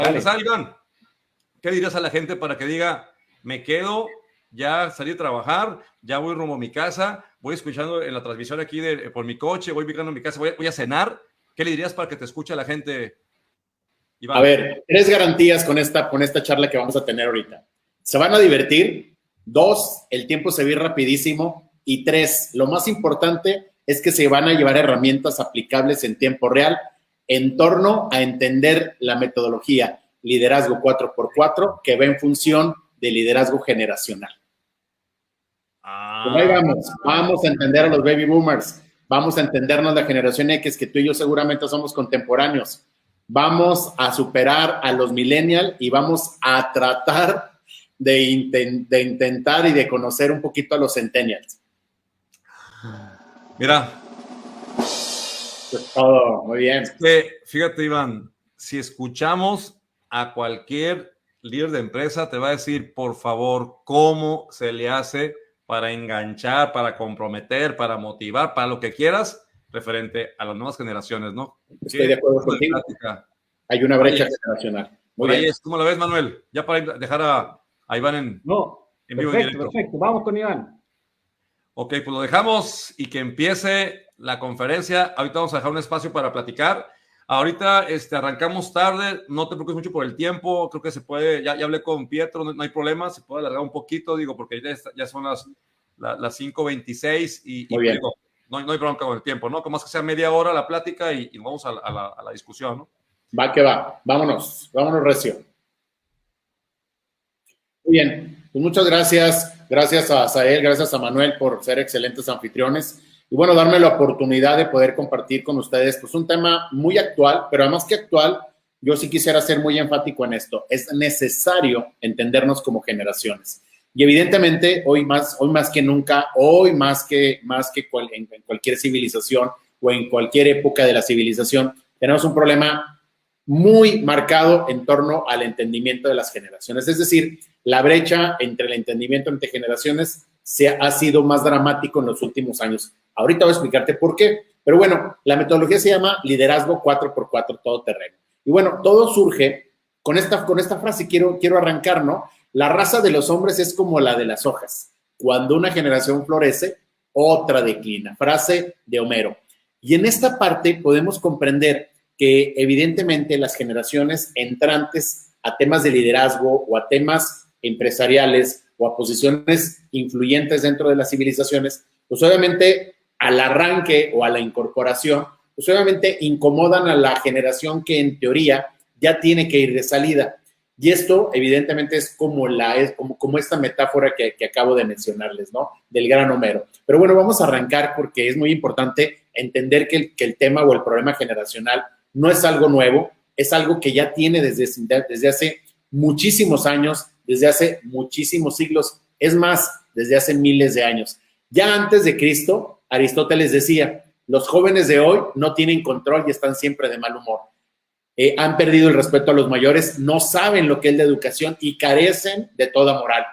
Para empezar, Iván, ¿qué dirías a la gente para que diga, me quedo, ya salí a trabajar, ya voy rumbo a mi casa, voy escuchando en la transmisión aquí por mi coche, voy ubicando en mi casa, voy a cenar? ¿Qué le dirías para que te escuche a la gente, Iván? A ver, 3 garantías con esta charla que vamos a tener ahorita. Se van a divertir. 2, el tiempo se va a ir rapidísimo. Y 3, lo más importante es que se van a llevar herramientas aplicables en tiempo real en torno a entender la metodología Liderazgo 4x4 que va en función de liderazgo generacional. Pues ahí vamos a entender a los baby boomers, vamos a entendernos la generación X, que tú y yo seguramente somos contemporáneos. Vamos a superar a los millennials y vamos a tratar de intentar y de conocer un poquito a los centennials. Mira. Pues todo, muy bien. Fíjate, Iván, si escuchamos a cualquier líder de empresa, te va a decir, por favor, cómo se le hace para enganchar, para comprometer, para motivar, para lo que quieras, referente a las nuevas generaciones, ¿no? Estoy de acuerdo contigo. Hay una brecha generacional. Muy bien. ¿Cómo lo ves, Manuel? Ya para dejar a Iván en vivo y directo. Perfecto. Vamos con Iván. Ok, pues lo dejamos y que empiece la conferencia. Ahorita vamos a dejar un espacio para platicar. Ahorita arrancamos tarde, no te preocupes mucho por el tiempo, creo que se puede, ya hablé con Pietro, no hay problema, se puede alargar un poquito, digo, porque ya son las 5:26 y digo, no hay bronca con el tiempo, ¿no? Como es que sea media hora la plática y vamos a la discusión, ¿no? Va que va, vámonos recio. Muy bien, pues muchas gracias a Sael, gracias a Manuel por ser excelentes anfitriones. Y bueno, darme la oportunidad de poder compartir con ustedes pues un tema muy actual, pero además que actual, yo sí quisiera ser muy enfático en esto. Es necesario entendernos como generaciones. Y evidentemente, hoy más que nunca, hoy más que en cualquier civilización o en cualquier época de la civilización, tenemos un problema muy marcado en torno al entendimiento de las generaciones. Es decir, la brecha entre el entendimiento entre generaciones ha sido más dramático en los últimos años. Ahorita voy a explicarte por qué. Pero bueno, la metodología se llama Liderazgo 4x4 Todoterreno. Y bueno, todo surge con esta frase, quiero arrancar, ¿no? La raza de los hombres es como la de las hojas. Cuando una generación florece, otra declina. Frase de Homero. Y en esta parte podemos comprender que evidentemente las generaciones entrantes a temas de liderazgo o a temas empresariales o a posiciones influyentes dentro de las civilizaciones, pues obviamente al arranque o a la incorporación, pues obviamente incomodan a la generación que en teoría ya tiene que ir de salida. Y esto evidentemente es como esta metáfora que acabo de mencionarles, ¿no? Del gran Homero. Pero bueno, vamos a arrancar porque es muy importante entender que el tema o el problema generacional no es algo nuevo, es algo que ya tiene desde hace muchísimos años, desde hace muchísimos siglos, es más, desde hace miles de años. Ya antes de Cristo, Aristóteles decía, los jóvenes de hoy no tienen control y están siempre de mal humor. Han perdido el respeto a los mayores, no saben lo que es la educación y carecen de toda moral.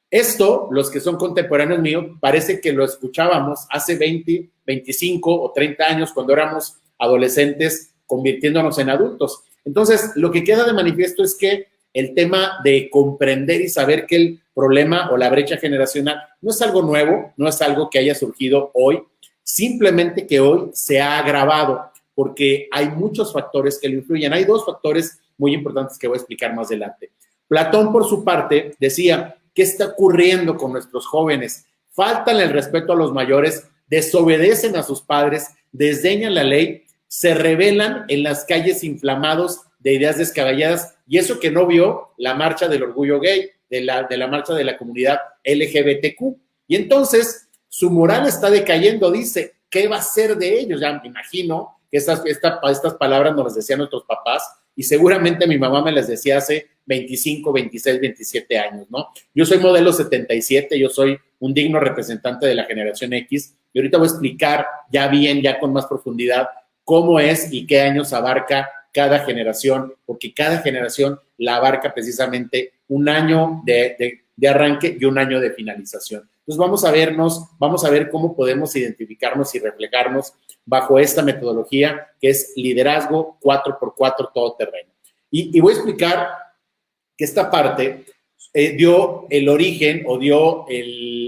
Esto, los que son contemporáneos míos, parece que lo escuchábamos hace 20, 25 o 30 años cuando éramos adolescentes convirtiéndonos en adultos. Entonces, lo que queda de manifiesto es que el tema de comprender y saber que el problema o la brecha generacional no es algo nuevo, no es algo que haya surgido hoy, simplemente que hoy se ha agravado porque hay muchos factores que lo influyen. Hay 2 factores muy importantes que voy a explicar más adelante. Platón, por su parte, decía, ¿qué está ocurriendo con nuestros jóvenes? Faltan el respeto a los mayores, desobedecen a sus padres, desdeñan la ley, se rebelan en las calles inflamados de ideas descabelladas, y eso que no vio la marcha del orgullo gay, de la marcha de la comunidad LGBTQ. Y entonces su moral está decayendo, dice, ¿qué va a ser de ellos? Ya me imagino que estas palabras nos las decían nuestros papás y seguramente mi mamá me las decía hace 25, 26, 27 años, ¿no? Yo soy modelo 77, yo soy un digno representante de la generación X y ahorita voy a explicar ya con más profundidad cómo es y qué años abarca cada generación, porque cada generación la abarca precisamente un año de arranque y un año de finalización. Entonces vamos a ver cómo podemos identificarnos y reflejarnos bajo esta metodología que es liderazgo 4x4 todoterreno. Y voy a explicar que esta parte dio el origen o dio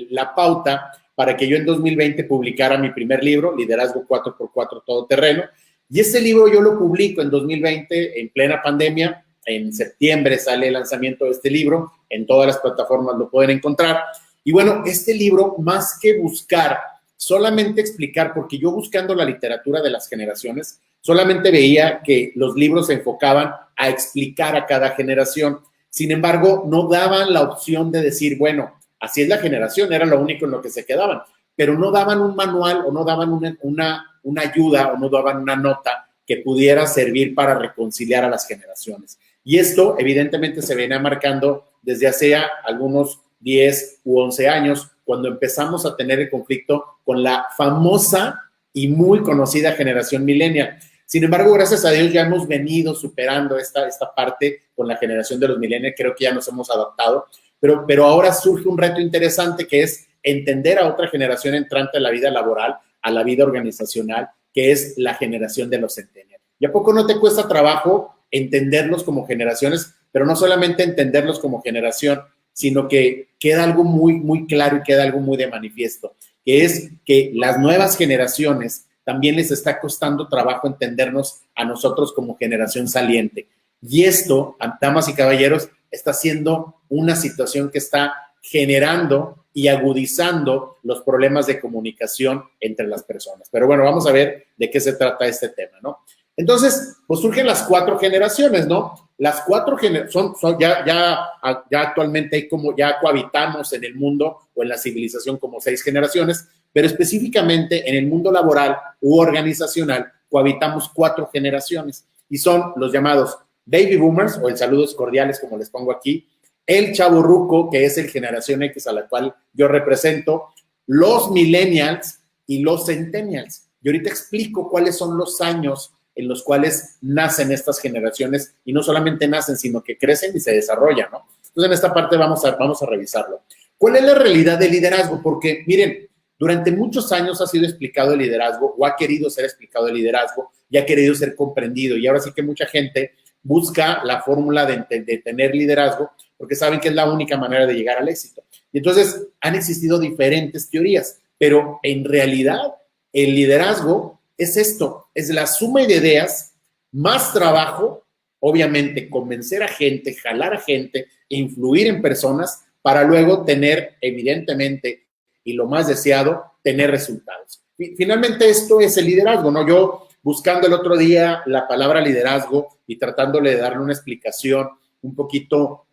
la pauta para que yo en 2020 publicara mi primer libro, Liderazgo 4x4 Todoterreno. Y este libro yo lo publico en 2020 en plena pandemia. En septiembre sale el lanzamiento de este libro. En todas las plataformas lo pueden encontrar. Y bueno, este libro, más que buscar, solamente explicar, porque yo buscando la literatura de las generaciones, solamente veía que los libros se enfocaban a explicar a cada generación. Sin embargo, no daban la opción de decir, bueno, así es la generación, era lo único en lo que se quedaban, pero no daban un manual o no daban una ayuda o no daban una nota que pudiera servir para reconciliar a las generaciones. Y esto evidentemente se venía marcando desde hace algunos 10 u 11 años, cuando empezamos a tener el conflicto con la famosa y muy conocida generación millennial. Sin embargo, gracias a Dios ya hemos venido superando esta parte con la generación de los millennials, creo que ya nos hemos adaptado, pero ahora surge un reto interesante que es entender a otra generación entrante a la vida laboral, a la vida organizacional, que es la generación de los centennials. ¿Y a poco no te cuesta trabajo entenderlos como generaciones, pero no solamente entenderlos como generación, sino que queda algo muy, muy claro y queda algo muy de manifiesto, que es que las nuevas generaciones también les está costando trabajo entendernos a nosotros como generación saliente. Y esto, damas y caballeros, está siendo una situación que está generando y agudizando los problemas de comunicación entre las personas. Pero bueno, vamos a ver de qué se trata este tema, ¿no? Entonces, pues surgen las 4 generaciones, ¿no? Las 4 generaciones, ya actualmente hay como, ya cohabitamos en el mundo o en la civilización como 6 generaciones, pero específicamente en el mundo laboral u organizacional cohabitamos 4 generaciones y son los llamados baby boomers o el saludos cordiales como les pongo aquí, el chavorruco que es el generación X a la cual yo represento, los millennials y los centennials. Y ahorita explico cuáles son los años en los cuales nacen estas generaciones y no solamente nacen, sino que crecen y se desarrollan, ¿no? Entonces, en esta parte vamos a revisarlo. ¿Cuál es la realidad del liderazgo? Porque, miren, durante muchos años ha sido explicado el liderazgo o ha querido ser explicado el liderazgo y ha querido ser comprendido. Y ahora sí que mucha gente busca la fórmula de tener liderazgo porque saben que es la única manera de llegar al éxito. Y entonces han existido diferentes teorías, pero en realidad el liderazgo es esto, es la suma de ideas, más trabajo, obviamente convencer a gente, jalar a gente, influir en personas para luego tener, evidentemente, y lo más deseado, tener resultados. Finalmente esto es el liderazgo, ¿no? Yo buscando el otro día la palabra liderazgo y tratándole de darle una explicación un poquito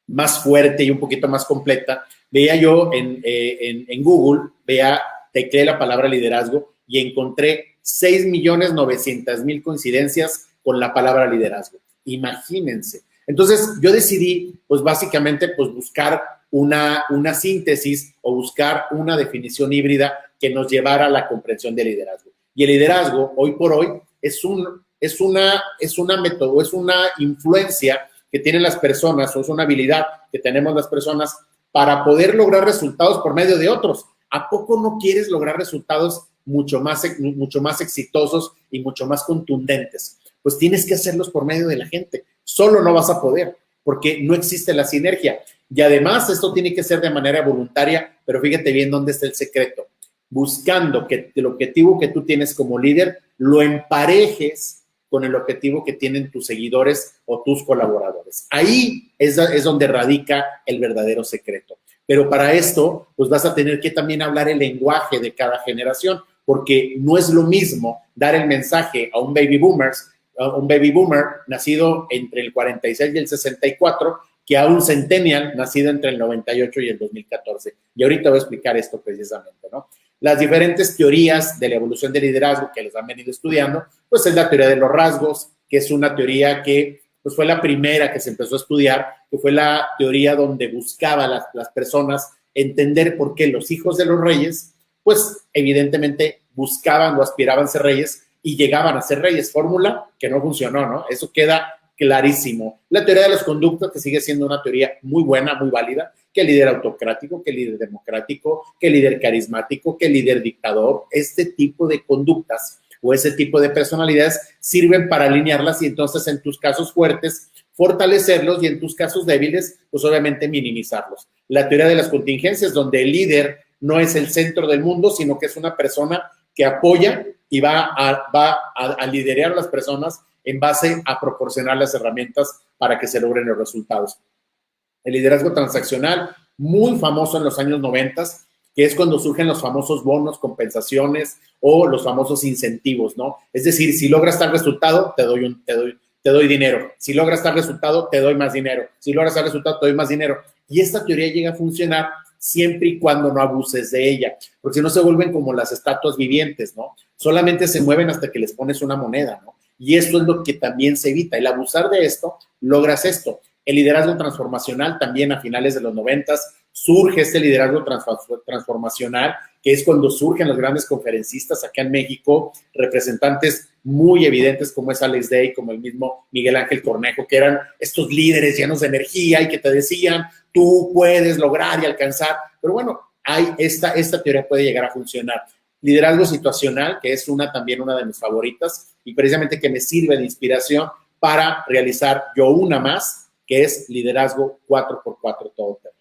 más fuerte y un poquito más completa, veía yo en Google, tecleé la palabra liderazgo y encontré 6.900.000 coincidencias con la palabra liderazgo. Imagínense. Entonces, yo decidí, pues básicamente, pues buscar una síntesis o buscar una definición híbrida que nos llevara a la comprensión del liderazgo. Y el liderazgo, hoy por hoy, es una influencia que tienen las personas, o es una habilidad que tenemos las personas para poder lograr resultados por medio de otros. ¿A poco no quieres lograr resultados mucho más exitosos y mucho más contundentes? Pues tienes que hacerlos por medio de la gente. Solo no vas a poder, porque no existe la sinergia. Y además, esto tiene que ser de manera voluntaria, pero fíjate bien dónde está el secreto. Buscando que el objetivo que tú tienes como líder lo emparejes con el objetivo que tienen tus seguidores o tus colaboradores. Ahí es donde radica el verdadero secreto. Pero para esto, pues vas a tener que también hablar el lenguaje de cada generación, porque no es lo mismo dar el mensaje a un baby boomer nacido entre el 46 y el 64, que a un centennial nacido entre el 98 y el 2014. Y ahorita voy a explicar esto precisamente, ¿no? Las diferentes teorías de la evolución del liderazgo que les han venido estudiando, pues es la teoría de los rasgos, que es una teoría que pues fue la primera que se empezó a estudiar, que fue la teoría donde buscaba las personas entender por qué los hijos de los reyes, pues evidentemente buscaban o aspiraban a ser reyes y llegaban a ser reyes. Fórmula que no funcionó, ¿no? Eso queda clarísimo. La teoría de los conductos, que sigue siendo una teoría muy buena, muy válida, que líder autocrático, que líder democrático, que líder carismático, que líder dictador. Este tipo de conductas o ese tipo de personalidades sirven para alinearlas y entonces en tus casos fuertes fortalecerlos y en tus casos débiles, pues obviamente minimizarlos. La teoría de las contingencias, donde el líder no es el centro del mundo, sino que es una persona que apoya y va a liderar a las personas en base a proporcionar las herramientas para que se logren los resultados. El liderazgo transaccional, muy famoso en los años 90, que es cuando surgen los famosos bonos, compensaciones o los famosos incentivos, ¿no? Es decir, si logras tal resultado, te doy dinero. Si logras tal resultado, te doy más dinero. Si logras tal resultado, te doy más dinero. Y esta teoría llega a funcionar siempre y cuando no abuses de ella, porque si no se vuelven como las estatuas vivientes, ¿no? Solamente se mueven hasta que les pones una moneda, ¿no? Y esto es lo que también se evita. El abusar de esto, logras esto. El liderazgo transformacional también a finales de los 90 surge este liderazgo transformacional, que es cuando surgen los grandes conferencistas acá en México, representantes muy evidentes como es Alex Day, como el mismo Miguel Ángel Cornejo, que eran estos líderes llenos de energía y que te decían, tú puedes lograr y alcanzar. Pero bueno, esta teoría puede llegar a funcionar. Liderazgo situacional, que es también una de mis favoritas y precisamente que me sirve de inspiración para realizar yo una más, que es liderazgo 4x4 todoterreno.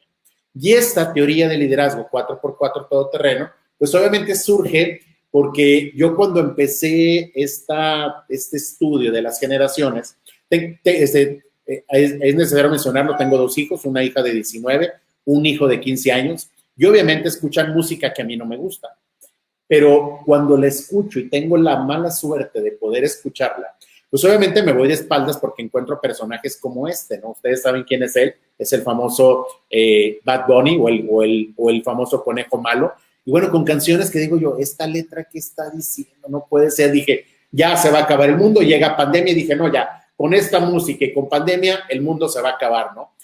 Y esta teoría de liderazgo 4x4 todoterreno, pues obviamente surge porque yo cuando empecé este estudio de las generaciones, es necesario mencionarlo, tengo 2 hijos, una hija de 19, un hijo de 15 años, y obviamente escuchan música que a mí no me gusta. Pero cuando la escucho y tengo la mala suerte de poder escucharla, pues obviamente me voy de espaldas porque encuentro personajes como este, ¿no? Ustedes saben quién es él, es el famoso Bad Bunny o el famoso Conejo Malo. Y bueno, con canciones que digo yo, esta letra que está diciendo no puede ser. Dije, ya se va a acabar el mundo, llega pandemia y dije, no, ya, con esta música y con pandemia el mundo se va a acabar, ¿no?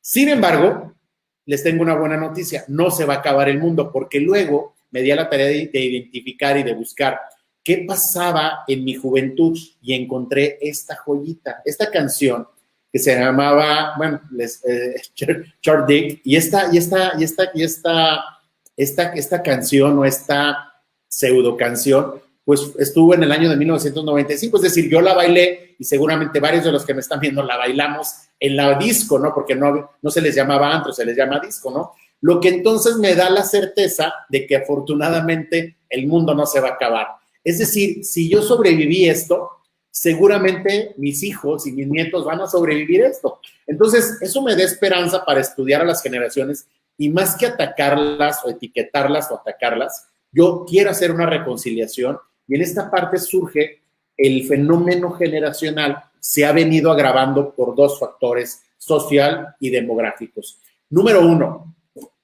Sin embargo, les tengo una buena noticia, no se va a acabar el mundo porque luego me di a la tarea de identificar y de buscar qué pasaba en mi juventud y encontré esta joyita, esta canción que se llamaba, bueno, Short Dick, y esta canción o esta pseudo canción, pues estuvo en el año de 1995, es decir, yo la bailé y seguramente varios de los que me están viendo la bailamos en la disco, ¿no? Porque no se les llamaba antro, se les llama disco, ¿no? Lo que entonces me da la certeza de que afortunadamente el mundo no se va a acabar. Es decir, si yo sobreviví esto, seguramente mis hijos y mis nietos van a sobrevivir esto. Entonces, eso me da esperanza para estudiar a las generaciones y más que atacarlas o etiquetarlas o atacarlas, yo quiero hacer una reconciliación y en esta parte surge el fenómeno generacional, se ha venido agravando por 2 factores, social y demográficos. Número 1,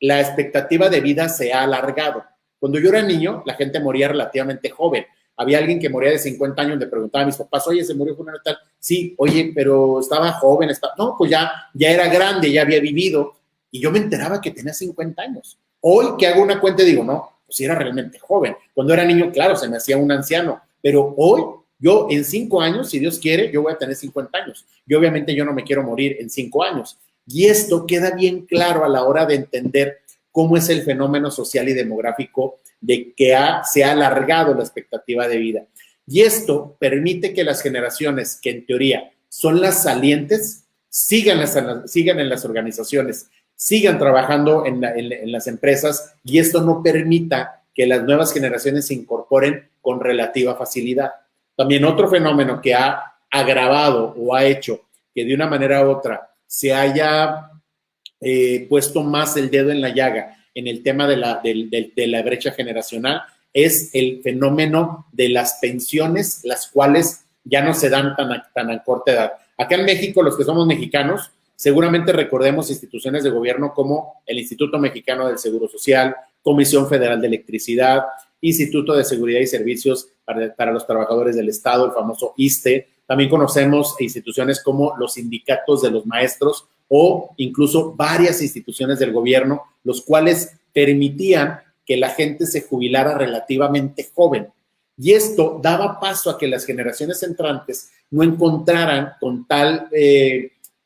la expectativa de vida se ha alargado. Cuando yo era niño, la gente moría relativamente joven. Había alguien que moría de 50 años, le preguntaba a mis papás, oye, ¿se murió fulano tal? Sí, oye, pero estaba joven, no, pues ya era grande, ya había vivido. Y yo me enteraba que tenía 50 años. Hoy que hago una cuenta digo, no, pues era realmente joven. Cuando era niño, claro, se me hacía un anciano. Pero hoy, yo en 5 años, si Dios quiere, yo voy a tener 50 años. Y obviamente yo no me quiero morir en 5 años. Y esto queda bien claro a la hora de entender cómo es el fenómeno social y demográfico de que se ha alargado la expectativa de vida. Y esto permite que las generaciones que en teoría son las salientes sigan en las organizaciones, sigan trabajando en las empresas y esto no permita que las nuevas generaciones se incorporen con relativa facilidad. También otro fenómeno que ha agravado o ha hecho que de una manera u otra se haya puesto más el dedo en la llaga en el tema de la brecha generacional es el fenómeno de las pensiones, las cuales ya no se dan tan a corta edad. Acá en México, los que somos mexicanos, seguramente recordemos instituciones de gobierno como el Instituto Mexicano del Seguro Social, Comisión Federal de Electricidad, Instituto de Seguridad y Servicios para los Trabajadores del Estado, el famoso ISSSTE. También conocemos instituciones como los sindicatos de los maestros o incluso varias instituciones del gobierno, los cuales permitían que la gente se jubilara relativamente joven. Y esto daba paso a que las generaciones entrantes no encontraran con tal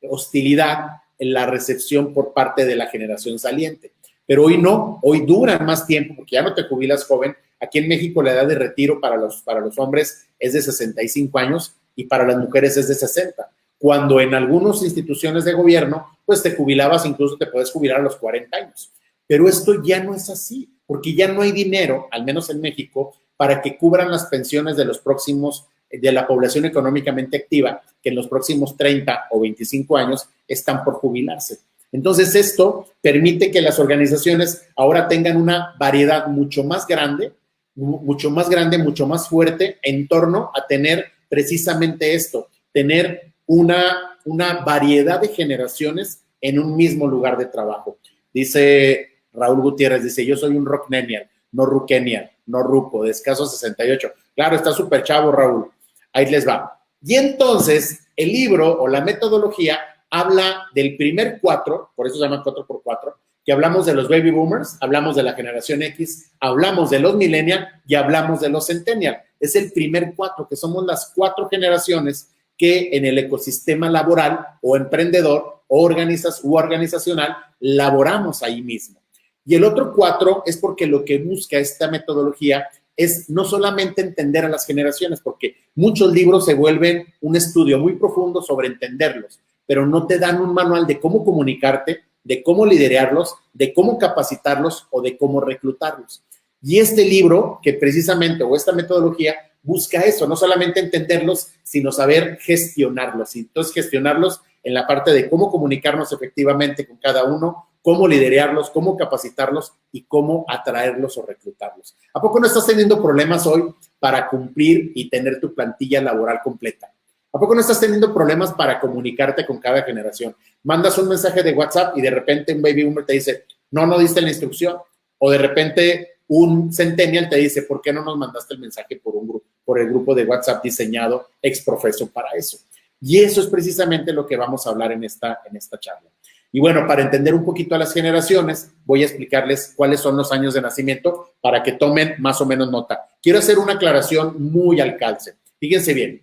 hostilidad en la recepción por parte de la generación saliente. Pero hoy no, hoy duran más tiempo porque ya no te jubilas joven. aquí en México la edad de retiro para los hombres es de 65 años y para las mujeres es de 60. Cuando en algunas instituciones de gobierno, pues te jubilabas, incluso te puedes jubilar a los 40 años. Pero esto ya no es así, porque ya no hay dinero, al menos en México, para que cubran las pensiones de la población económicamente activa, que en los próximos 30 o 25 años están por jubilarse. Entonces, esto permite que las organizaciones ahora tengan una variedad mucho más grande, mucho más fuerte en torno a tener precisamente esto, tener una variedad de generaciones en un mismo lugar de trabajo. Dice Raúl Gutiérrez, dice, yo soy un rocknenial, no ruquenial, no ruco, de escaso 68. Claro, está súper chavo, Raúl. Ahí les va. Y entonces, el libro o la metodología habla del primer 4, por eso se llama 4x4, que hablamos de los baby boomers, hablamos de la generación X, hablamos de los millennials y hablamos de los centennials. Es el primer 4, que somos las 4 generaciones que en el ecosistema laboral o emprendedor o organizacional laboramos ahí mismo. Y el otro 4 es porque lo que busca esta metodología es no solamente entender a las generaciones, porque muchos libros se vuelven un estudio muy profundo sobre entenderlos, pero no te dan un manual de cómo comunicarte, de cómo liderarlos, de cómo capacitarlos o de cómo reclutarlos. Y este libro, que precisamente, o esta metodología, busca eso, no solamente entenderlos, sino saber gestionarlos. Y entonces gestionarlos en la parte de cómo comunicarnos efectivamente con cada uno, cómo liderarlos, cómo capacitarlos y cómo atraerlos o reclutarlos. ¿A poco no estás teniendo problemas hoy para cumplir y tener tu plantilla laboral completa? ¿A poco no estás teniendo problemas para comunicarte con cada generación? Mandas un mensaje de WhatsApp y de repente un baby boomer te dice, no diste la instrucción. O de repente un centennial te dice, ¿por qué no nos mandaste el mensaje por el grupo de WhatsApp diseñado ex profeso para eso? Y eso es precisamente lo que vamos a hablar en esta charla. Y bueno, para entender un poquito a las generaciones, voy a explicarles cuáles son los años de nacimiento para que tomen más o menos nota. Quiero hacer una aclaración muy al calce. Fíjense bien,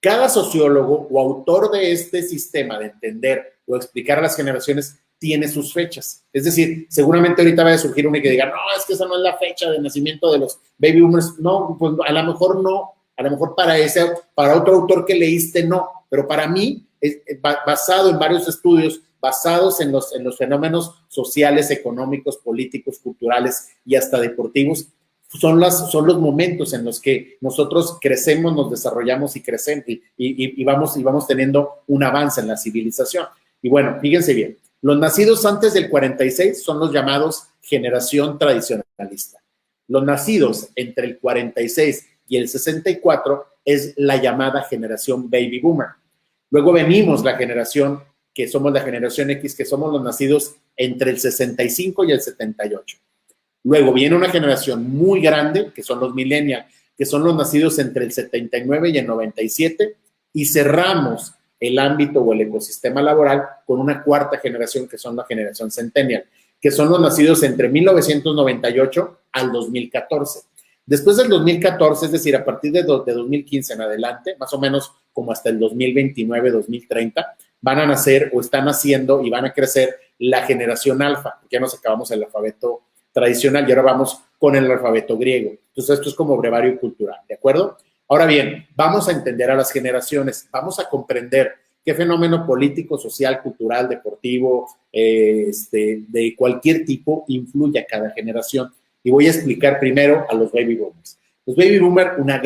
cada sociólogo o autor de este sistema de entender o explicar a las generaciones tiene sus fechas. Es decir, seguramente ahorita va a surgir uno que diga, no, es que esa no es la fecha de nacimiento de los baby boomers. No, pues a lo mejor no. A lo mejor para otro autor que leíste, no. Pero para mí, basado en varios estudios, basados en los fenómenos sociales, económicos, políticos, culturales y hasta deportivos, son los momentos en los que nosotros crecemos, nos desarrollamos y crecemos y vamos teniendo un avance en la civilización. Y bueno, fíjense bien, los nacidos antes del 46 son los llamados generación tradicionalista. Los nacidos entre el 46 y el 64 es la llamada generación baby boomer. Luego venimos la generación que somos la generación X, que somos los nacidos entre el 65 y el 78. Luego viene una generación muy grande, que son los millennials, que son los nacidos entre el 79 y el 97, y cerramos el ámbito o el ecosistema laboral con una cuarta generación, que son la generación centennial, que son los nacidos entre 1998 al 2014. Después del 2014, es decir, a partir de 2015 en adelante, más o menos como hasta el 2029, 2030, van a nacer o están naciendo y van a crecer la generación alfa, porque ya nos acabamos el alfabeto tradicional y ahora vamos con el alfabeto griego. Entonces, esto es como brevario cultural, ¿de acuerdo? Ahora bien, vamos a entender a las generaciones, vamos a comprender qué fenómeno político, social, cultural, deportivo, de cualquier tipo influye a cada generación. Y voy a explicar primero a los baby boomers. Los baby boomers, una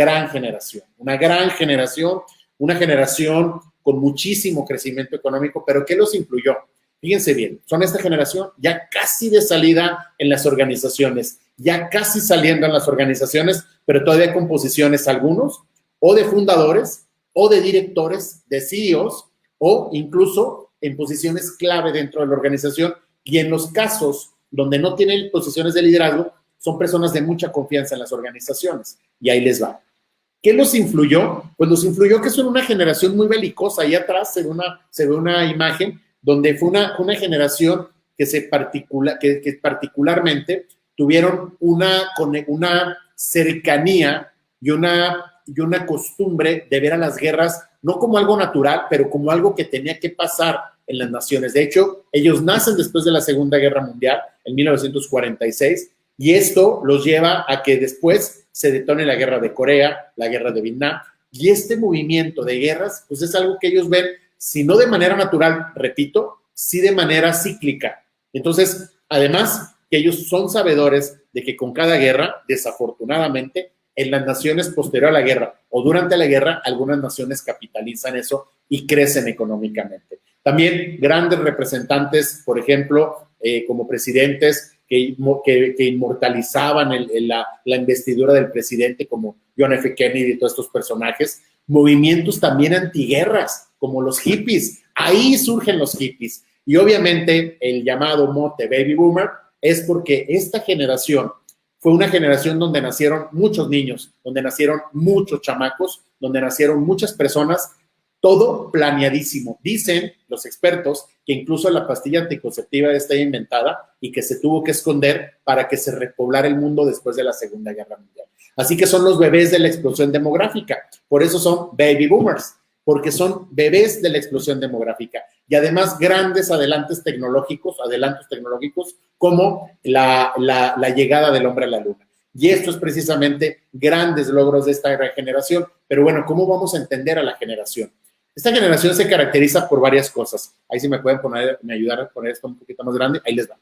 generación con muchísimo crecimiento económico, pero ¿qué los influyó? Fíjense bien, son esta generación ya casi de salida en las organizaciones, ya casi saliendo en las organizaciones, pero todavía con posiciones algunos, o de fundadores, o de directores, de CEOs, o incluso en posiciones clave dentro de la organización, y en los casos donde no tienen posiciones de liderazgo, son personas de mucha confianza en las organizaciones. Y ahí les va. ¿Qué los influyó? Pues los influyó que son una generación muy belicosa. Ahí atrás se ve una imagen donde fue una generación que particularmente tuvieron una cercanía y una costumbre de ver a las guerras no como algo natural, pero como algo que tenía que pasar en las naciones. De hecho, ellos nacen después de la Segunda Guerra Mundial, en 1946, Y esto los lleva a que después se detone la guerra de Corea, la guerra de Vietnam, y este movimiento de guerras, pues es algo que ellos ven, si no de manera natural, repito, sí de manera cíclica. Entonces, además, que ellos son sabedores de que con cada guerra, desafortunadamente, en las naciones posterior a la guerra o durante la guerra, algunas naciones capitalizan eso y crecen económicamente. También grandes representantes, por ejemplo, como presidentes que inmortalizaban la investidura del presidente, como John F. Kennedy y todos estos personajes, movimientos también antiguerras, como los hippies. Ahí surgen los hippies. Y obviamente el llamado mote Baby Boomer es porque esta generación fue una generación donde nacieron muchos niños, donde nacieron muchos chamacos, donde nacieron muchas personas, todo planeadísimo. Dicen los expertos que incluso la pastilla anticonceptiva está inventada y que se tuvo que esconder para que se repoblara el mundo después de la Segunda Guerra Mundial. Así que son los bebés de la explosión demográfica. Por eso son baby boomers, porque son bebés de la explosión demográfica. Y además grandes adelantos tecnológicos como la llegada del hombre a la luna. Y esto es precisamente grandes logros de esta generación. Pero bueno, ¿cómo vamos a entender a la generación? Esta generación se caracteriza por varias cosas. Ahí sí me pueden ayudar a poner esto un poquito más grande. Ahí les va.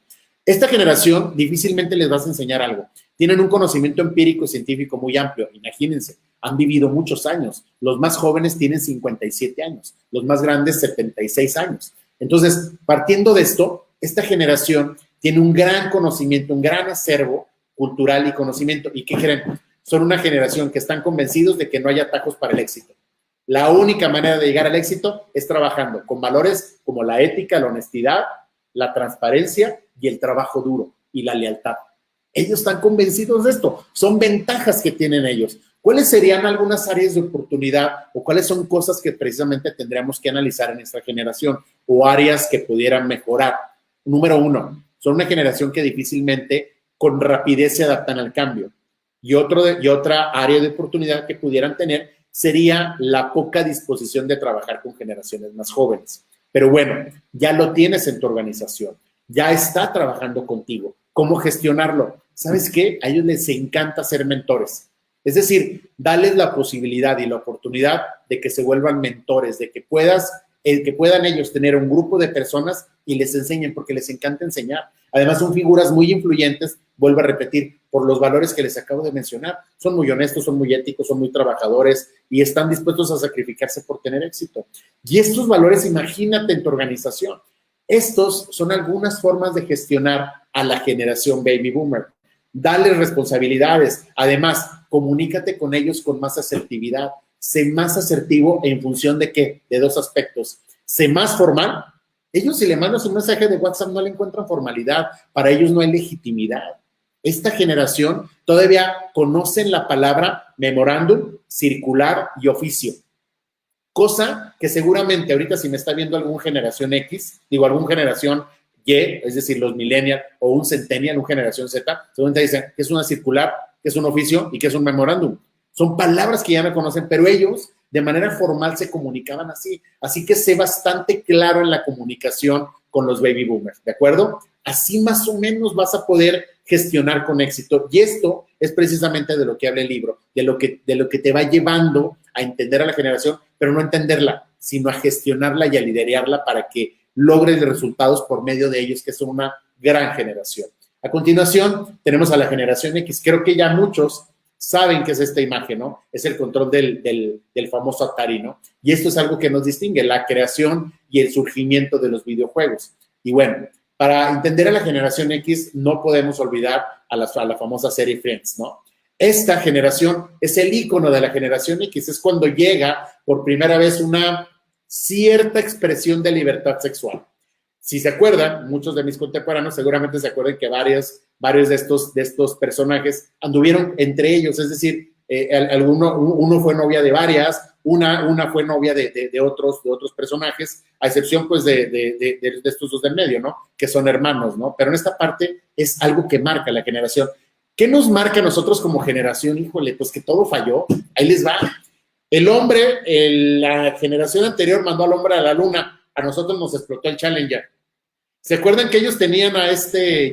Esta generación difícilmente les vas a enseñar algo. Tienen un conocimiento empírico y científico muy amplio. Imagínense, han vivido muchos años. Los más jóvenes tienen 57 años, los más grandes 76 años. Entonces, partiendo de esto, esta generación tiene un gran conocimiento, un gran acervo cultural y conocimiento. ¿Y qué creen? Son una generación que están convencidos de que no hay atajos para el éxito. La única manera de llegar al éxito es trabajando con valores como la ética, la honestidad, la transparencia y el trabajo duro y la lealtad. Ellos están convencidos de esto. Son ventajas que tienen ellos. ¿Cuáles serían algunas áreas de oportunidad o cuáles son cosas que precisamente tendríamos que analizar en esta generación o áreas que pudieran mejorar? Número uno, son una generación que difícilmente con rapidez se adaptan al cambio. Y otra área de oportunidad que pudieran tener sería la poca disposición de trabajar con generaciones más jóvenes. Pero bueno, ya lo tienes en tu organización, ya está trabajando contigo. ¿Cómo gestionarlo? ¿Sabes qué? A ellos les encanta ser mentores. Es decir, darles la posibilidad y la oportunidad de que se vuelvan mentores, de que puedan ellos tener un grupo de personas y les enseñen, porque les encanta enseñar. Además, son figuras muy influyentes, vuelvo a repetir, por los valores que les acabo de mencionar. Son muy honestos, son muy éticos, son muy trabajadores y están dispuestos a sacrificarse por tener éxito. Y estos valores, imagínate en tu organización. Estos son algunas formas de gestionar a la generación baby boomer. Dale responsabilidades. Además, comunícate con ellos con más asertividad. Sé más asertivo en función de ¿qué? De dos aspectos. Sé más formal. Ellos, si le mandas un mensaje de WhatsApp, no le encuentran formalidad. Para ellos no hay legitimidad. Esta generación todavía conocen la palabra memorándum, circular y oficio. Cosa que seguramente ahorita si me está viendo alguna generación X, alguna generación Y, es decir, los millennials o un centennial, una generación Z, seguramente dicen que es una circular, que es un oficio y que es un memorándum. Son palabras que ya me conocen, pero ellos de manera formal se comunicaban así. Así que sé bastante claro en la comunicación con los baby boomers, ¿de acuerdo? Así más o menos vas a poder gestionar con éxito. Y esto es precisamente de lo que habla el libro, de lo que te va llevando a entender a la generación, pero no a entenderla, sino a gestionarla y a liderarla para que logres resultados por medio de ellos, que son una gran generación. A continuación, tenemos a la generación X. Creo que ya muchos saben qué es esta imagen, ¿no? Es el control del famoso Atari, ¿no? Y esto es algo que nos distingue, la creación y el surgimiento de los videojuegos. Y bueno, para entender a la generación X no podemos olvidar a la famosa serie Friends, ¿no? Esta generación es el ícono de la generación X, es cuando llega por primera vez una cierta expresión de libertad sexual. Si se acuerdan, muchos de mis contemporáneos seguramente se acuerdan que varios de estos personajes anduvieron entre ellos, es decir, uno fue novia de varias, una fue novia de otros personajes, a excepción pues de estos dos del medio, ¿no? Que son hermanos, ¿no? Pero en esta parte es algo que marca la generación. ¿Qué nos marca a nosotros como generación? Híjole, pues que todo falló. Ahí les va. El hombre, la generación anterior mandó al hombre a la luna. A nosotros nos explotó el Challenger. ¿Se acuerdan que ellos tenían a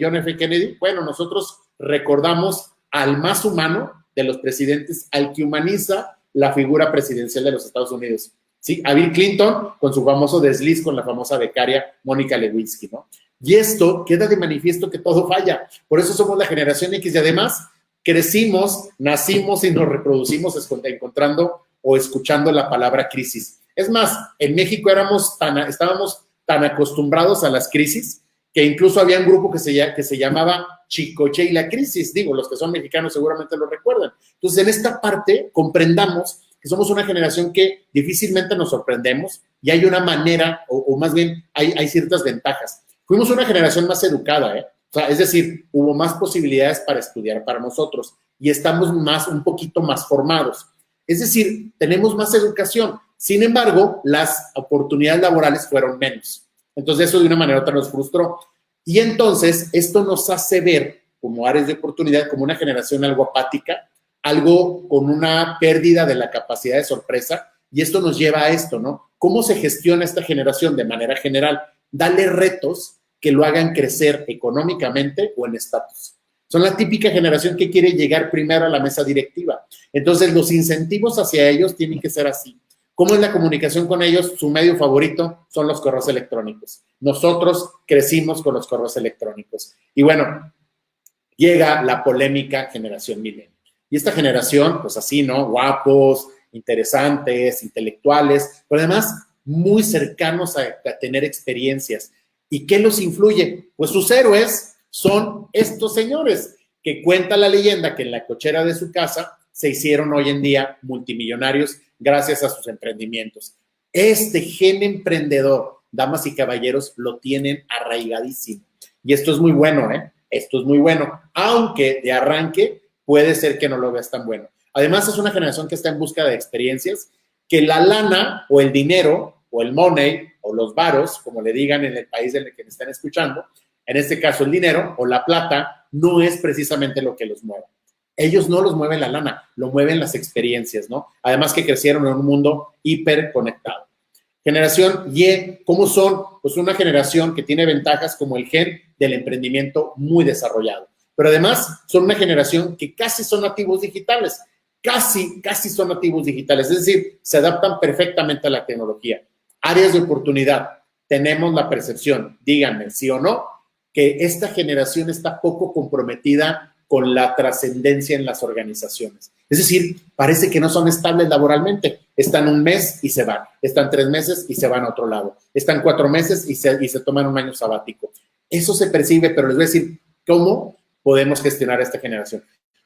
John F. Kennedy? Bueno, nosotros recordamos al más humano de los presidentes, al que humaniza la figura presidencial de los Estados Unidos. ¿Sí? A Bill Clinton con su famoso desliz con la famosa becaria Mónica Lewinsky, ¿no? Y esto queda de manifiesto que todo falla. Por eso somos la generación X y además crecimos, nacimos y nos reproducimos encontrando o escuchando la palabra crisis. Es más, en México estábamos tan acostumbrados a las crisis que incluso había un grupo que se llamaba Chicoche y la crisis. Digo, los que son mexicanos seguramente lo recuerdan. Entonces, en esta parte comprendamos que somos una generación que difícilmente nos sorprendemos y hay una manera, o más bien hay ciertas ventajas. Fuimos una generación más educada, ¿eh? O sea, es decir, hubo más posibilidades para estudiar para nosotros y estamos un poquito más formados. Es decir, tenemos más educación. Sin embargo, las oportunidades laborales fueron menos. Entonces, eso de una manera u otra nos frustró. Y entonces, esto nos hace ver como áreas de oportunidad, como una generación algo apática, algo con una pérdida de la capacidad de sorpresa. Y esto nos lleva a esto, ¿no? ¿Cómo se gestiona esta generación de manera general? Dale retos que lo hagan crecer económicamente o en estatus. Son la típica generación que quiere llegar primero a la mesa directiva. Entonces, los incentivos hacia ellos tienen que ser así. ¿Cómo es la comunicación con ellos? Su medio favorito son los correos electrónicos. Nosotros crecimos con los correos electrónicos. Y bueno, llega la polémica generación milenio. Y esta generación, pues así, ¿no? Guapos, interesantes, intelectuales, pero además muy cercanos a tener experiencias. ¿Y qué los influye? Pues sus héroes son estos señores que cuenta la leyenda que en la cochera de su casa se hicieron hoy en día multimillonarios gracias a sus emprendimientos. Este gen emprendedor, damas y caballeros, lo tienen arraigadísimo. Y esto es muy bueno, ¿eh? Esto es muy bueno, aunque de arranque puede ser que no lo veas tan bueno. Además, es una generación que está en busca de experiencias, que la lana o el dinero o el money o los varos, como le digan en el país en el que me están escuchando, en este caso el dinero o la plata, no es precisamente lo que los mueve. Ellos no los mueven la lana, lo mueven las experiencias, ¿no? Además que crecieron en un mundo hiperconectado. Generación Y, ¿cómo son? Pues una generación que tiene ventajas como el gen del emprendimiento muy desarrollado. Pero además son una generación que casi son nativos digitales, casi son nativos digitales, es decir, se adaptan perfectamente a la tecnología. Áreas de oportunidad, tenemos la percepción, díganme, sí o no, que esta generación está poco comprometida con la trascendencia en las organizaciones. Es decir, parece que no son estables laboralmente. Están un mes y se van. Están 3 meses y se van a otro lado. Están 4 meses y se toman un año sabático. Eso se percibe, pero les voy a decir cómo podemos gestionar a esta generación.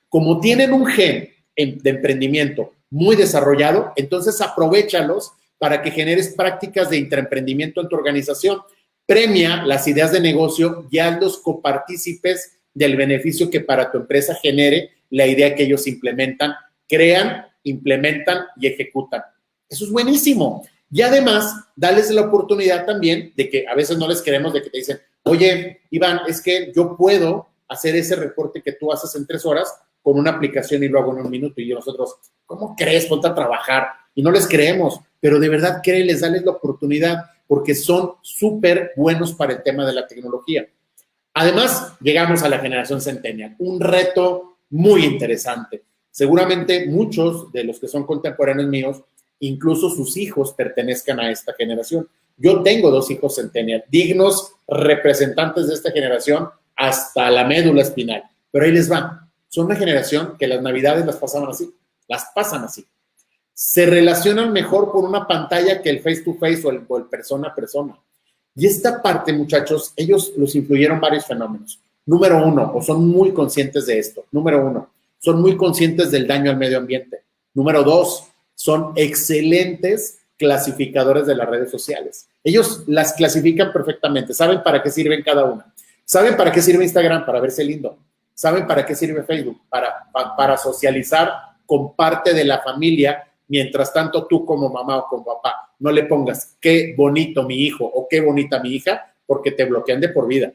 Como tienen un gen de emprendimiento muy desarrollado, entonces aprovéchalos para que generes prácticas de intraemprendimiento en tu organización. Premia las ideas de negocio y hazlos copartícipes del beneficio que para tu empresa genere la idea que ellos implementan, crean, implementan y ejecutan. Eso es buenísimo. Y además, dales la oportunidad también de que a veces no les queremos, de que te dicen, oye, Iván, es que yo puedo hacer ese reporte que tú haces en 3 horas con una aplicación y lo hago en 1 minuto. Y nosotros, ¿cómo crees? Ponte a trabajar. Y no les creemos, pero de verdad créeles, dales la oportunidad porque son súper buenos para el tema de la tecnología. Además, llegamos a la generación centennial, un reto muy interesante. Seguramente muchos de los que son contemporáneos míos, incluso sus hijos pertenezcan a esta generación. Yo tengo 2 hijos centennial, dignos representantes de esta generación hasta la médula espinal. Pero ahí les va. Son una generación que las navidades las pasan así. Se relacionan mejor por una pantalla que el face to face o el persona a persona. Y esta parte, muchachos, ellos los influyeron varios fenómenos. Número 1, o son muy conscientes de esto. Número 1, son muy conscientes del daño al medio ambiente. Número 2, son excelentes clasificadores de las redes sociales. Ellos las clasifican perfectamente, saben para qué sirven cada una. Saben para qué sirve Instagram, para verse lindo. Saben para qué sirve Facebook, para socializar con parte de la familia. Mientras tanto, tú como mamá o como papá, no le pongas qué bonito mi hijo o qué bonita mi hija, porque te bloquean de por vida.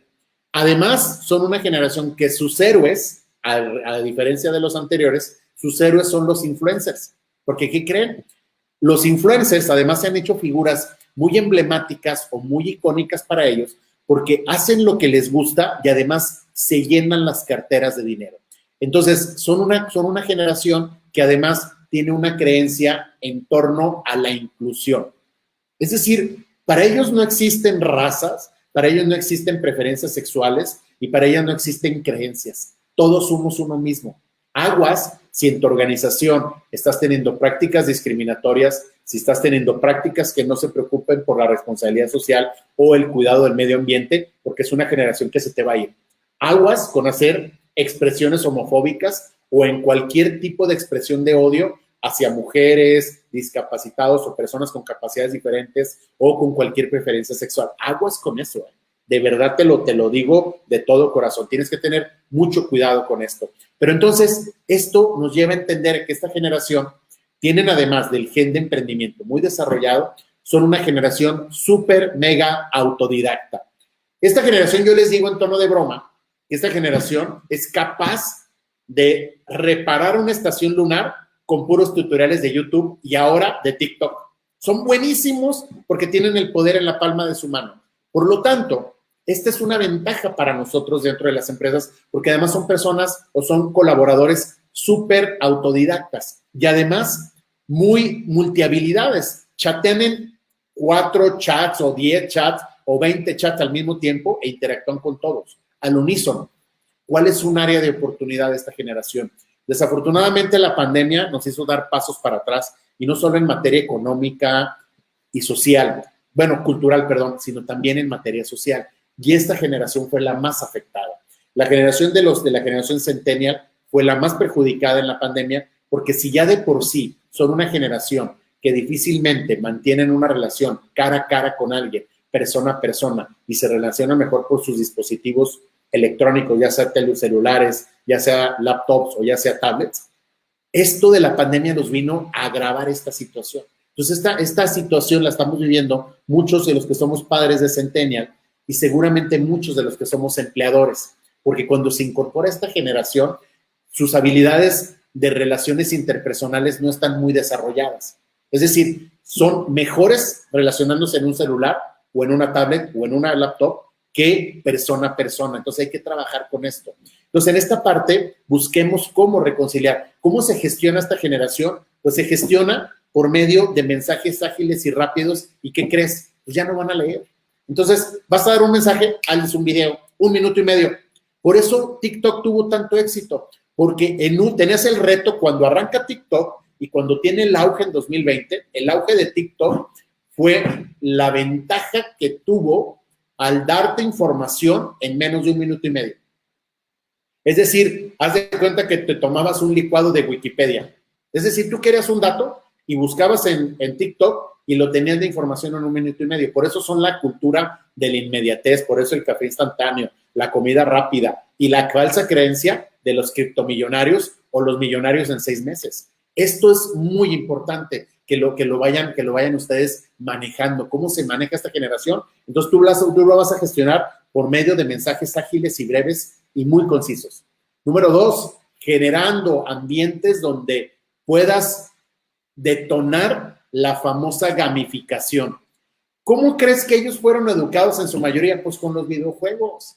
Además, son una generación que sus héroes, a diferencia de los anteriores, sus héroes son los influencers. Porque, ¿qué creen? Los influencers además se han hecho figuras muy emblemáticas o muy icónicas para ellos, porque hacen lo que les gusta y además se llenan las carteras de dinero. Entonces, son una generación que además tiene una creencia en torno a la inclusión. Es decir, para ellos no existen razas, para ellos no existen preferencias sexuales y para ellos no existen creencias. Todos somos uno mismo. Aguas si en tu organización estás teniendo prácticas discriminatorias, si estás teniendo prácticas que no se preocupen por la responsabilidad social o el cuidado del medio ambiente, porque es una generación que se te va a ir. Aguas con hacer expresiones homofóbicas o en cualquier tipo de expresión de odio hacia mujeres, discapacitados o personas con capacidades diferentes o con cualquier preferencia sexual. Aguas con eso, ¿eh? De verdad te lo digo de todo corazón. Tienes que tener mucho cuidado con esto. Pero entonces, esto nos lleva a entender que esta generación tienen, además del gen de emprendimiento muy desarrollado, son una generación súper, mega autodidacta. Esta generación, yo les digo en tono de broma, esta generación es capaz de reparar una estación lunar con puros tutoriales de YouTube y ahora de TikTok. Son buenísimos porque tienen el poder en la palma de su mano. Por lo tanto, esta es una ventaja para nosotros dentro de las empresas porque además son personas o son colaboradores súper autodidactas y además muy multihabilidades. Chatean en 4 chats o 10 chats o 20 chats al mismo tiempo e interactúan con todos al unísono. ¿Cuál es un área de oportunidad de esta generación? Desafortunadamente la pandemia nos hizo dar pasos para atrás y no solo en materia económica y social, bueno, cultural, perdón, sino también en materia social. Y esta generación fue la más afectada. La generación de la generación Centennial fue la más perjudicada en la pandemia porque si ya de por sí son una generación que difícilmente mantienen una relación cara a cara con alguien, persona a persona, y se relacionan mejor por sus dispositivos electrónicos, ya sea celulares, ya sea laptops o ya sea tablets, esto de la pandemia nos vino a agravar esta situación. Entonces, esta situación la estamos viviendo muchos de los que somos padres de Centennial y seguramente muchos de los que somos empleadores, porque cuando se incorpora esta generación, sus habilidades de relaciones interpersonales no están muy desarrolladas. Es decir, son mejores relacionándose en un celular o en una tablet o en una laptop que persona a persona. Entonces hay que trabajar con esto. Entonces en esta parte busquemos cómo reconciliar. ¿Cómo se gestiona esta generación? Pues se gestiona por medio de mensajes ágiles y rápidos. ¿Y qué crees? Pues ya no van a leer. Entonces vas a dar un mensaje, hazles un video, 1 minuto y medio. Por eso TikTok tuvo tanto éxito, porque tenías el reto cuando arranca TikTok y cuando tiene el auge en 2020, el auge de TikTok fue la ventaja que tuvo al darte información en menos de 1 minuto y medio. Es decir, haz de cuenta que te tomabas un licuado de Wikipedia. Es decir, tú querías un dato y buscabas en TikTok y lo tenías de información en 1 minuto y medio. Por eso son la cultura de la inmediatez, por eso el café instantáneo, la comida rápida y la falsa creencia de los criptomillonarios o los millonarios en 6 meses. Esto es muy importante que lo vayan ustedes manejando. ¿Cómo se maneja esta generación? Entonces tú lo vas a gestionar por medio de mensajes ágiles y breves y muy concisos. Número 2, generando ambientes donde puedas detonar la famosa gamificación. ¿Cómo crees que ellos fueron educados en su mayoría? Pues con los videojuegos.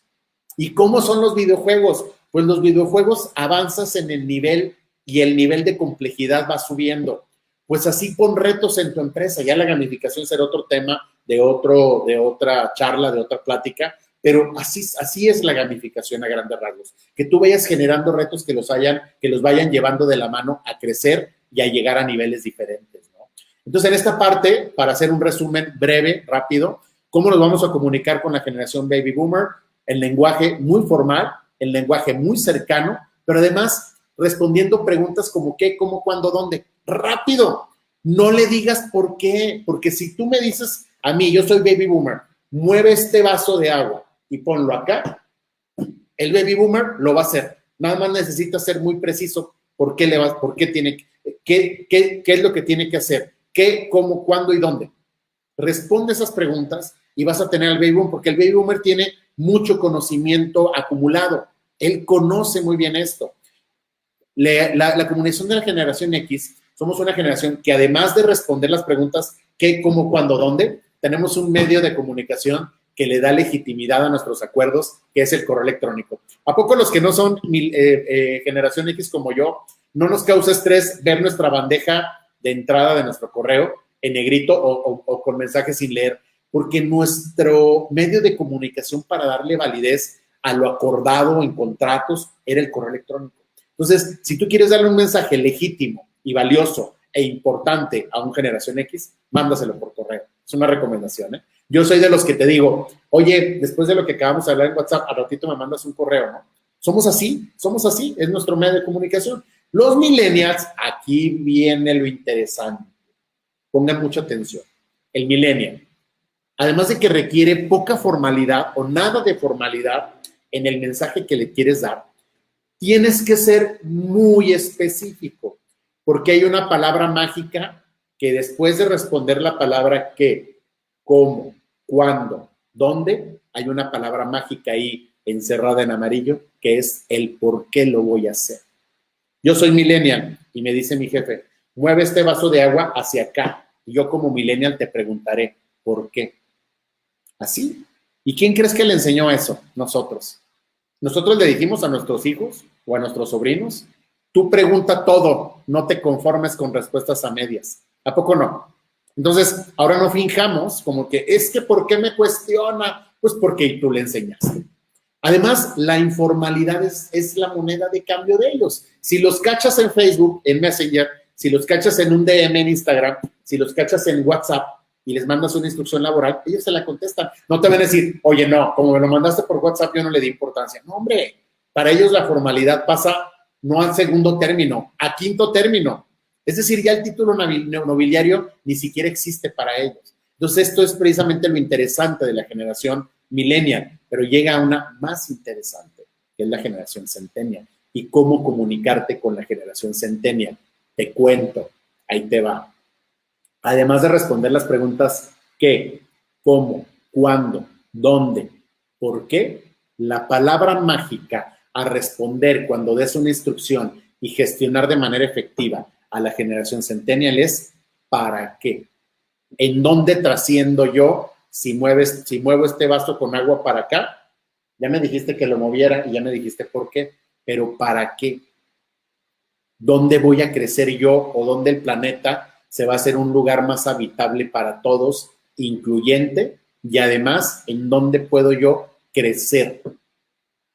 ¿Y cómo son los videojuegos? Pues los videojuegos avanzas en el nivel y el nivel de complejidad va subiendo. Pues así pon retos en tu empresa. Ya la gamificación será otro tema de otra charla, de otra plática, pero así es la gamificación a grandes rasgos. Que tú vayas generando retos que los vayan llevando de la mano a crecer y a llegar a niveles diferentes, ¿no? Entonces, en esta parte, para hacer un resumen breve, rápido, ¿cómo nos vamos a comunicar con la generación Baby Boomer? El lenguaje muy formal, el lenguaje muy cercano, pero además respondiendo preguntas como qué, cómo, cuándo, dónde. Rápido, no le digas por qué, porque si tú me dices a mí, yo soy Baby Boomer, mueve este vaso de agua y ponlo acá, el Baby Boomer lo va a hacer. Nada más necesita ser muy preciso qué es lo que tiene que hacer, qué, cómo, cuándo y dónde. Responde esas preguntas y vas a tener al Baby Boomer, porque el Baby Boomer tiene mucho conocimiento acumulado. Él conoce muy bien esto. La comunicación de la generación X, somos una generación que además de responder las preguntas qué, cómo, cuándo, dónde, tenemos un medio de comunicación que le da legitimidad a nuestros acuerdos, que es el correo electrónico. ¿A poco los que no son generación X como yo, no nos causa estrés ver nuestra bandeja de entrada de nuestro correo en negrito o con mensajes sin leer? Porque nuestro medio de comunicación para darle validez a lo acordado en contratos era el correo electrónico. Entonces, si tú quieres darle un mensaje legítimo y valioso e importante a un generación X, mándaselo por correo. Es una recomendación, ¿eh? Yo soy de los que te digo, oye, después de lo que acabamos de hablar en WhatsApp, al ratito me mandas un correo, ¿no? Somos así, es nuestro medio de comunicación. Los millennials, aquí viene lo interesante. Pongan mucha atención. El millennial, además de que requiere poca formalidad o nada de formalidad en el mensaje que le quieres dar, tienes que ser muy específico, porque hay una palabra mágica que después de responder la palabra qué, cómo, cuándo, dónde, hay una palabra mágica ahí encerrada en amarillo, que es el por qué lo voy a hacer. Yo soy millennial y me dice mi jefe, mueve este vaso de agua hacia acá. Y yo como millennial te preguntaré, ¿por qué? Así. ¿Y quién crees que le enseñó eso? Nosotros. Nosotros le dijimos a nuestros hijos o a nuestros sobrinos, tú pregunta todo, no te conformes con respuestas a medias. ¿A poco no? Entonces, ahora no finjamos como que es que ¿por qué me cuestiona? Pues porque tú le enseñaste. Además, la informalidad es la moneda de cambio de ellos. Si los cachas en Facebook, en Messenger, si los cachas en un DM en Instagram, si los cachas en WhatsApp y les mandas una instrucción laboral, ellos se la contestan. No te van a decir, oye, no, como me lo mandaste por WhatsApp, yo no le di importancia. No, hombre, para ellos la formalidad pasa no al segundo término, a quinto término. Es decir, ya el título nobiliario ni siquiera existe para ellos. Entonces, esto es precisamente lo interesante de la generación millennial, pero llega a una más interesante, que es la generación centennial. ¿Y cómo comunicarte con la generación centennial? Te cuento, ahí te va. Además de responder las preguntas ¿qué?, ¿cómo?, ¿cuándo?, ¿dónde?, ¿por qué?, la palabra mágica a responder cuando des una instrucción y gestionar de manera efectiva a la generación centennial es ¿para qué? ¿En dónde trasciendo yo si muevo este vaso con agua para acá? Ya me dijiste que lo moviera y ya me dijiste por qué, pero ¿para qué? ¿Dónde voy a crecer yo o dónde el planeta se va a hacer un lugar más habitable para todos, incluyente, y además en dónde puedo yo crecer?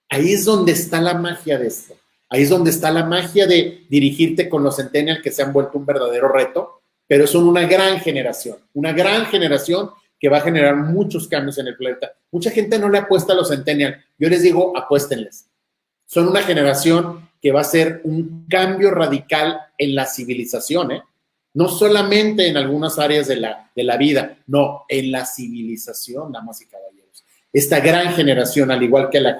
Ahí es donde está la magia de esto. Ahí es donde está la magia de dirigirte con los centennials que se han vuelto un verdadero reto, pero son una gran generación que va a generar muchos cambios en el planeta. Mucha gente no le apuesta a los centennials. Yo les digo, apuéstenles. Son una generación que va a hacer un cambio radical en la civilización, ¿eh? No solamente en algunas áreas de la vida, no, en la civilización, damas y caballeros. Esta gran generación, al igual que la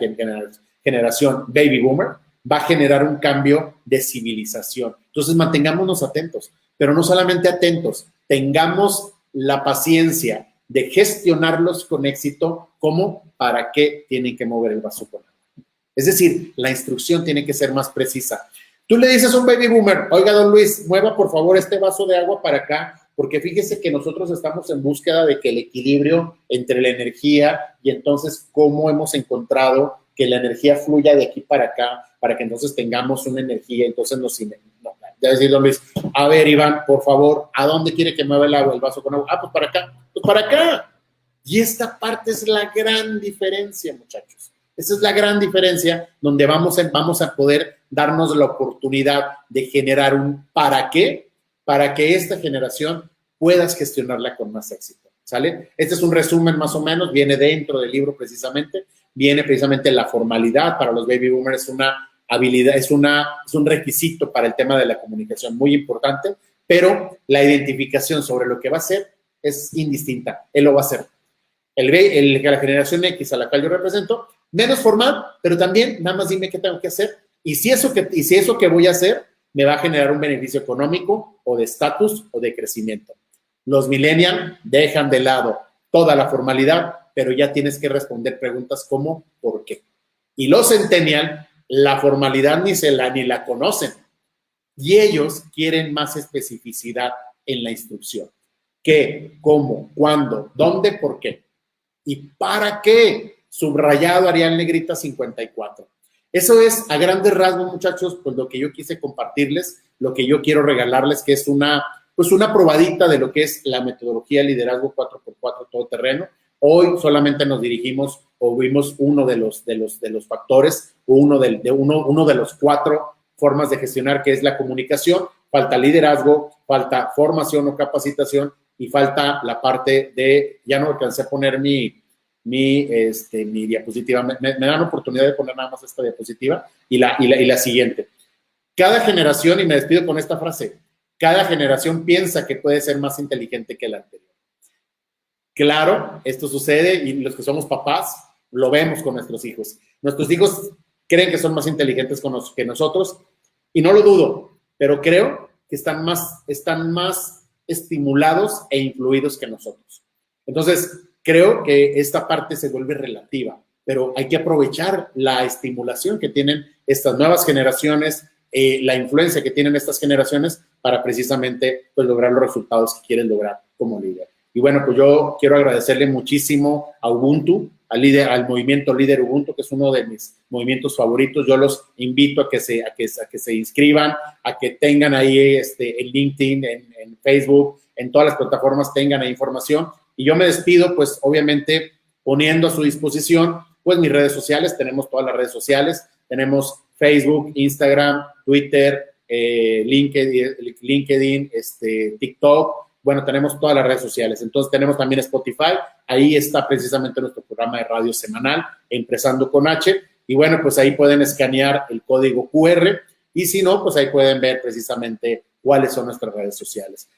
generación Baby Boomer, va a generar un cambio de civilización. Entonces, mantengámonos atentos, pero no solamente atentos, tengamos la paciencia de gestionarlos con éxito, como para qué tienen que mover el vaso con agua. Es decir, la instrucción tiene que ser más precisa. Tú le dices a un baby boomer, oiga, don Luis, mueva por favor este vaso de agua para acá, porque fíjese que nosotros estamos en búsqueda de que el equilibrio entre la energía y entonces cómo hemos encontrado que la energía fluya de aquí para acá, para que entonces tengamos una energía, entonces ya decir, don Luis, a ver, Iván, por favor, ¿a dónde quiere que mueva el vaso con agua? Ah, pues para acá, pues para acá. Y esta parte es la gran diferencia, muchachos. Esa es la gran diferencia donde vamos a poder darnos la oportunidad de generar un para qué, para que esta generación puedas gestionarla con más éxito, ¿sale? Este es un resumen más o menos, viene dentro del libro precisamente, viene precisamente la formalidad para los baby boomers, es una habilidad, es un requisito para el tema de la comunicación muy importante, pero la identificación sobre lo que va a ser es indistinta, él lo va a hacer. La generación X a la cual yo represento, menos formal, pero también nada más dime qué tengo que hacer y si eso que voy a hacer me va a generar un beneficio económico o de estatus o de crecimiento. Los millennials dejan de lado toda la formalidad, pero ya tienes que responder preguntas como ¿por qué? Y los centennials, la formalidad ni la conocen y ellos quieren más especificidad en la instrucción. ¿Qué? ¿Cómo? ¿Cuándo? ¿Dónde? ¿Por qué? ¿Y para qué? Subrayado Arial Negrita 54. Eso es a grandes rasgos, muchachos, pues lo que yo quise compartirles, lo que yo quiero regalarles, que es una probadita de lo que es la metodología de liderazgo 4x4 todoterreno. Hoy solamente nos dirigimos o vimos uno de los factores, uno de los 4 formas de gestionar, que es la comunicación. Falta liderazgo, falta formación o capacitación y falta la parte de, ya no alcancé a poner mi diapositiva, me dan oportunidad de poner nada más esta diapositiva y la siguiente. Cada generación, y me despido con esta frase, cada generación piensa que puede ser más inteligente que la anterior. Claro, esto sucede y los que somos papás lo vemos con nuestros hijos. Nuestros hijos creen que son más inteligentes que nosotros y no lo dudo, pero creo que están más estimulados e influidos que nosotros. Entonces, creo que esta parte se vuelve relativa, pero hay que aprovechar la estimulación que tienen estas nuevas generaciones, la influencia que tienen estas generaciones para precisamente pues, lograr los resultados que quieren lograr como líder. Y bueno, pues yo quiero agradecerle muchísimo a Ubuntu, al movimiento Líder Ubuntu, que es uno de mis movimientos favoritos. Yo los invito a que se inscriban, a que tengan ahí en LinkedIn, en Facebook, en todas las plataformas tengan ahí información. Y yo me despido, pues, obviamente, poniendo a su disposición, pues, mis redes sociales. Tenemos todas las redes sociales. Tenemos Facebook, Instagram, Twitter, LinkedIn, TikTok. Bueno, tenemos todas las redes sociales. Entonces, tenemos también Spotify. Ahí está precisamente nuestro programa de radio semanal, Empezando con H. Y bueno, pues ahí pueden escanear el código QR. Y si no, pues ahí pueden ver precisamente cuáles son nuestras redes sociales.